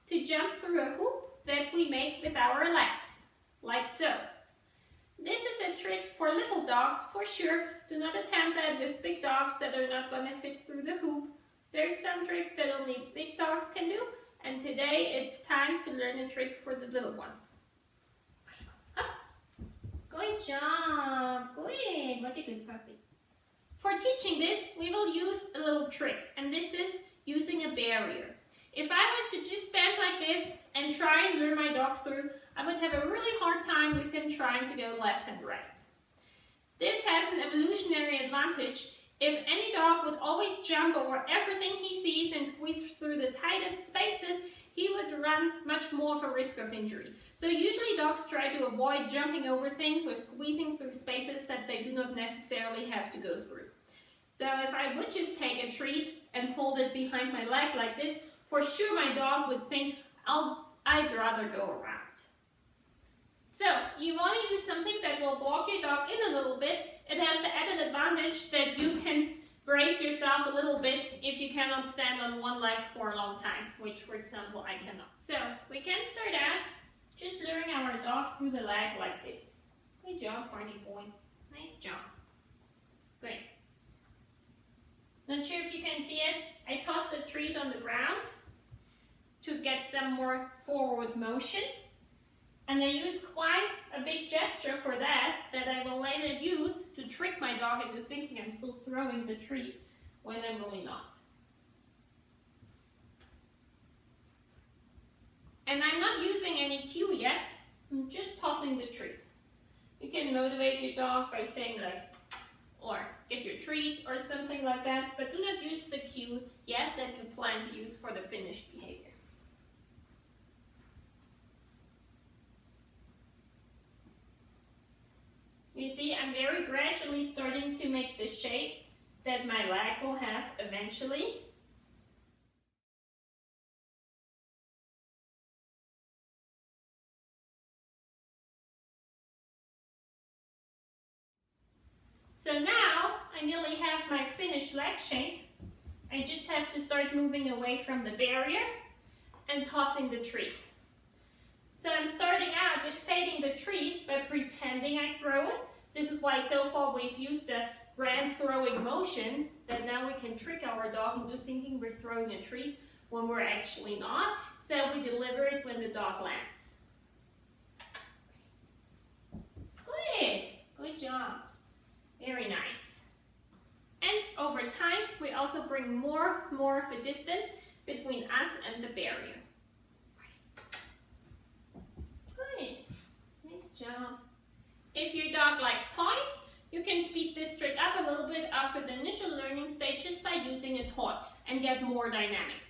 to jump through a hoop that we make with our legs, like so. This is a trick for little dogs for sure. Do not attempt that with big dogs that are not going to fit through the hoop. There's some tricks that only big dogs can do, and today it's time to learn a trick for the little ones. Up. Good job, good, what a good puppy. For teaching this, we will use a little trick, and this is using a barrier. If I was to just stand like this and try and lure my dog through, I would have a really hard time with him trying to go left and right. This has an evolutionary advantage. If any dog would always jump over everything he sees and squeeze through the tightest spaces, he would run much more of a risk of injury. So usually dogs try to avoid jumping over things or squeezing through spaces that they do not necessarily have to go through. So if I would just take a treat and hold it behind my leg like this, for sure my dog would think, I'd rather go around. So you want to use something that will block your dog in a little bit. It has the added advantage that you can brace yourself a little bit if you cannot stand on one leg for a long time, which for example I cannot. So we can start out just luring our dog through the leg like this. Good job, Barney boy. Nice job. Great. Not sure if you can see it. I tossed the treat on the ground to get some more forward motion. And I used quite a big gesture for that I will later use to trick my dog into thinking I'm still throwing the treat when I'm really not. And I'm not using any cue yet, I'm just tossing the treat. You can motivate your dog by saying like, or get your treat or something like that, but do not use the cue yet that you plan to use for the finished behavior. You see, I'm very gradually starting to make the shape that my leg will have eventually. So now I nearly have my finished leg shape. I just have to start moving away from the barrier and tossing the treat. So I'm starting out with fading the treat by pretending I throw it. This is why so far we've used the grand throwing motion, that now we can trick our dog into thinking we're throwing a treat when we're actually not. So we deliver it when the dog lands. Good, good job. Very nice. And over time, we also bring more of a distance between us and the barrier. Good, nice job. If your dog likes toys, you can speed this trick up a little bit after the initial learning stages by using a toy and get more dynamic.